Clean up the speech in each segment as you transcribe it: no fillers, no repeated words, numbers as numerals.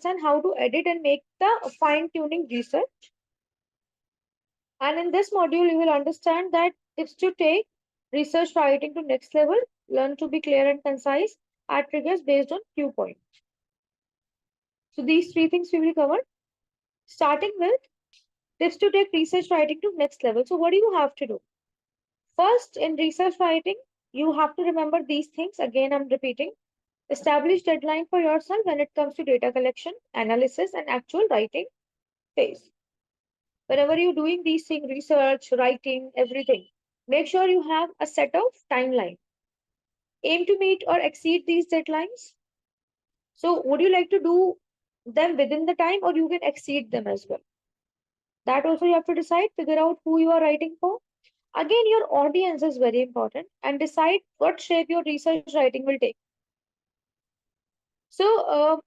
understand how to edit and make the fine-tuning research. And in this module, you will understand that tips to take research writing to next level, learn to be clear and concise, add triggers based on cue points. So these three things we will cover, starting with tips to take research writing to next level. So what do you have to do? First, in research writing, you have to remember these things. Again, I'm repeating. Establish deadline for yourself when it comes to data collection, analysis, and actual writing phase. Whenever you're doing these things, research, writing, everything, make sure you have a set of timeline. Aim to meet or exceed these deadlines. So would you like to do them within the time, or you can exceed them as well? That also you have to decide, figure out who you are writing for. Again, your audience is very important, and decide what shape your research writing will take. So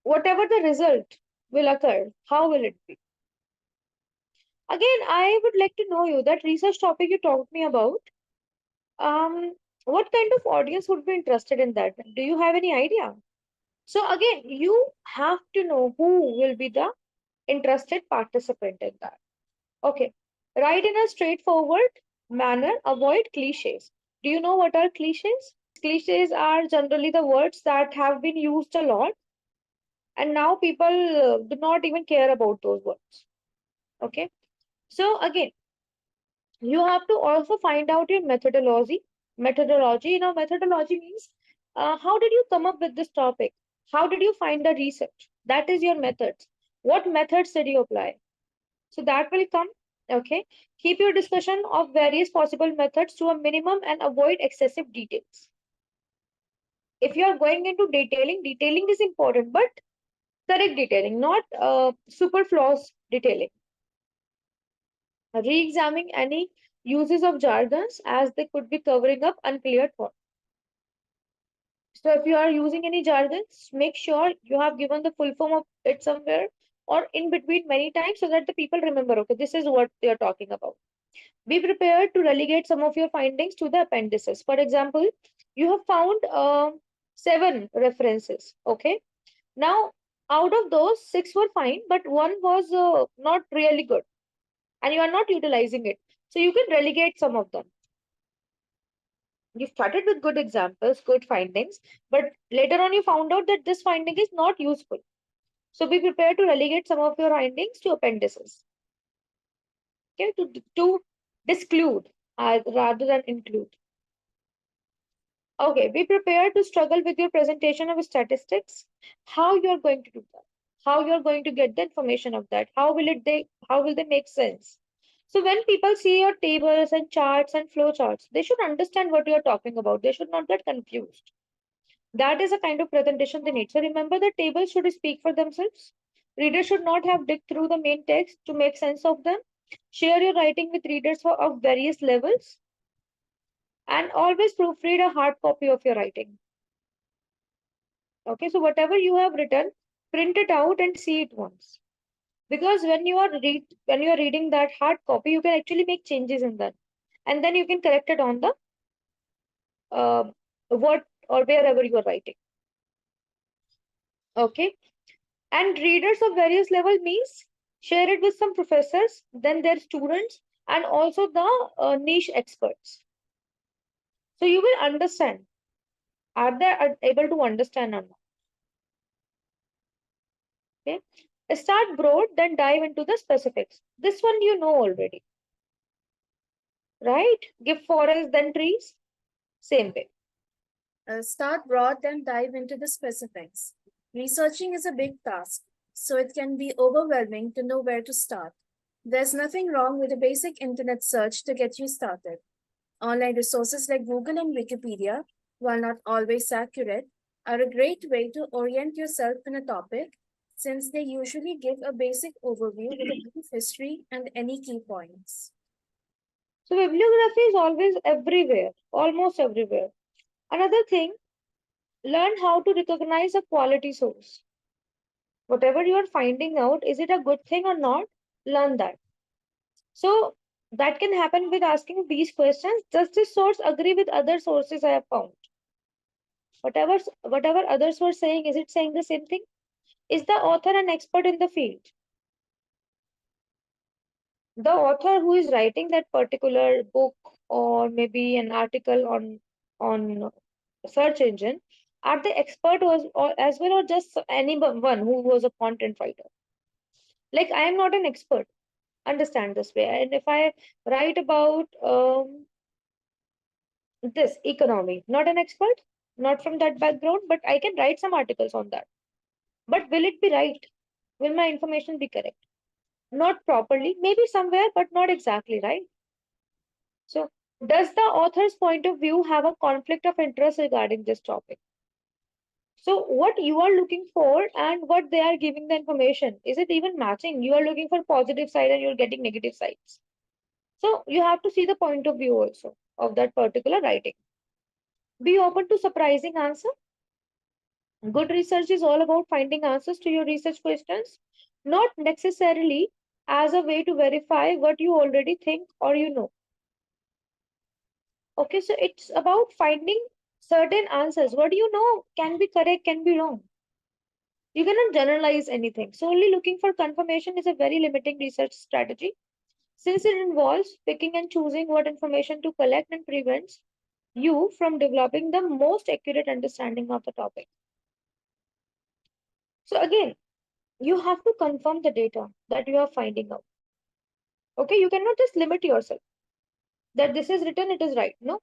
whatever the result will occur, how will it be? Again, I would like to know you that research topic you talked me about. What kind of audience would be interested in that? Do you have any idea? So again, you have to know who will be the interested participant in that. Okay. Write in a straightforward manner, avoid cliches. Do you know what are cliches? Cliches are generally the words that have been used a lot, and now people do not even care about those words. Okay. So again, you have to also find out your methodology. Methodology means how did you come up with this topic? How did you find the research? That is your methods. What methods did you apply? So that will come. Okay. Keep your discussion of various possible methods to a minimum and avoid excessive details. If you are going into detailing is important, but correct detailing, not superfluous detailing. Re-examine any uses of jargons as they could be covering up unclear thought. So if you are using any jargons, make sure you have given the full form of it somewhere or in between many times so that the people remember, okay, this is what they are talking about. Be prepared to relegate some of your findings to the appendices. For example, you have found 7 references, okay? Now, out of those, 6 were fine, but one was not really good and you are not utilizing it. So you can relegate some of them. You started with good examples, good findings, but later on you found out that this finding is not useful. So be prepared to relegate some of your findings to appendices. Okay, to disclude rather than include. Okay, be prepared to struggle with your presentation of statistics. How you are going to do that? How you are going to get the information of that? How will they make sense? So when people see your tables and charts and flow charts, they should understand what you are talking about. They should not get confused. That is a kind of presentation they need. So remember the tables should speak for themselves. Readers should not have digged through the main text to make sense of them. Share your writing with readers of various levels. And always proofread a hard copy of your writing. Okay, so whatever you have written, print it out and see it once. Because when you are reading that hard copy, you can actually make changes in that. And then you can correct it on the what or wherever you are writing. Okay. And readers of various level means share it with some professors, then their students, and also the niche experts. So you will understand. Are they able to understand or not? Okay. Start broad, then dive into the specifics. This one you know already. Right? Give forest, then trees. Same way. Start broad, then dive into the specifics. Researching is a big task, so it can be overwhelming to know where to start. There's nothing wrong with a basic internet search to get you started. Online resources like Google and Wikipedia, while not always accurate, are a great way to orient yourself in a topic since they usually give a basic overview with a brief history and any key points. So bibliography is always everywhere, almost everywhere. Another thing, learn how to recognize a quality source. Whatever you are finding out, is it a good thing or not? Learn that. So that can happen with asking these questions. Does this source agree with other sources I have found? Whatever others were saying, is it saying the same thing? Is the author an expert in the field? The author who is writing that particular book or maybe an article on search engine, are they expert was or as well, or just anyone who was a content writer? Like, I am not an expert, understand this way. And if I write about this economy, not an expert, not from that background, but I can write some articles on that. But will it be right? Will my information be correct? Not properly, maybe somewhere, but not exactly, right? So, does the author's point of view have a conflict of interest regarding this topic? So, what you are looking for and what they are giving the information, is it even matching? You are looking for positive side and you're getting negative sides. So, you have to see the point of view also of that particular writing. Be open to surprising answer. Good research is all about finding answers to your research questions, not necessarily as a way to verify what you already think or you know. Okay, so it's about finding certain answers. What do you know can be correct, can be wrong. You cannot generalize anything. So only looking for confirmation is a very limiting research strategy, since it involves picking and choosing what information to collect and prevents you from developing the most accurate understanding of the topic. So again, you have to confirm the data that you are finding out. Okay, you cannot just limit yourself that this is written, it is right. No,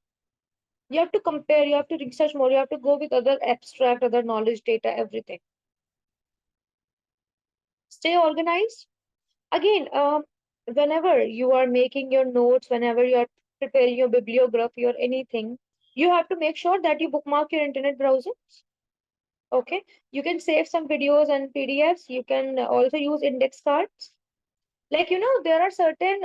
you have to compare, you have to research more, you have to go with other abstract, other knowledge, data, everything. Stay organized. Again, whenever you are making your notes, whenever you are preparing your bibliography or anything, you have to make sure that you bookmark your internet browser. Okay, you can save some videos and PDFs. You can also use index cards. Like, there are certain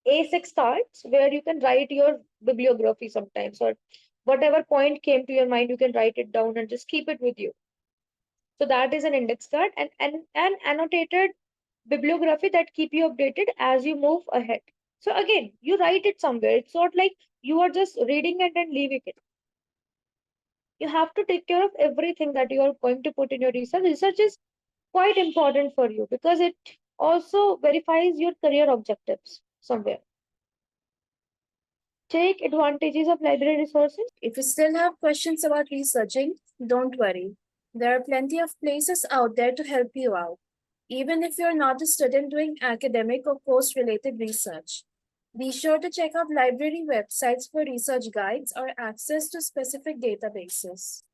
A6 cards where you can write your bibliography sometimes, or whatever point came to your mind, you can write it down and just keep it with you. So that is an index card, and an annotated bibliography that keep you updated as you move ahead. So again, you write it somewhere. It's not like you are just reading it and leaving it. You have to take care of everything that you are going to put in your research. Research is quite important for you because it also verifies your career objectives somewhere. Take advantages of library resources. If you still have questions about researching, don't worry. There are plenty of places out there to help you out, even if you're not a student doing academic or course related research. Be sure to check out library websites for research guides or access to specific databases.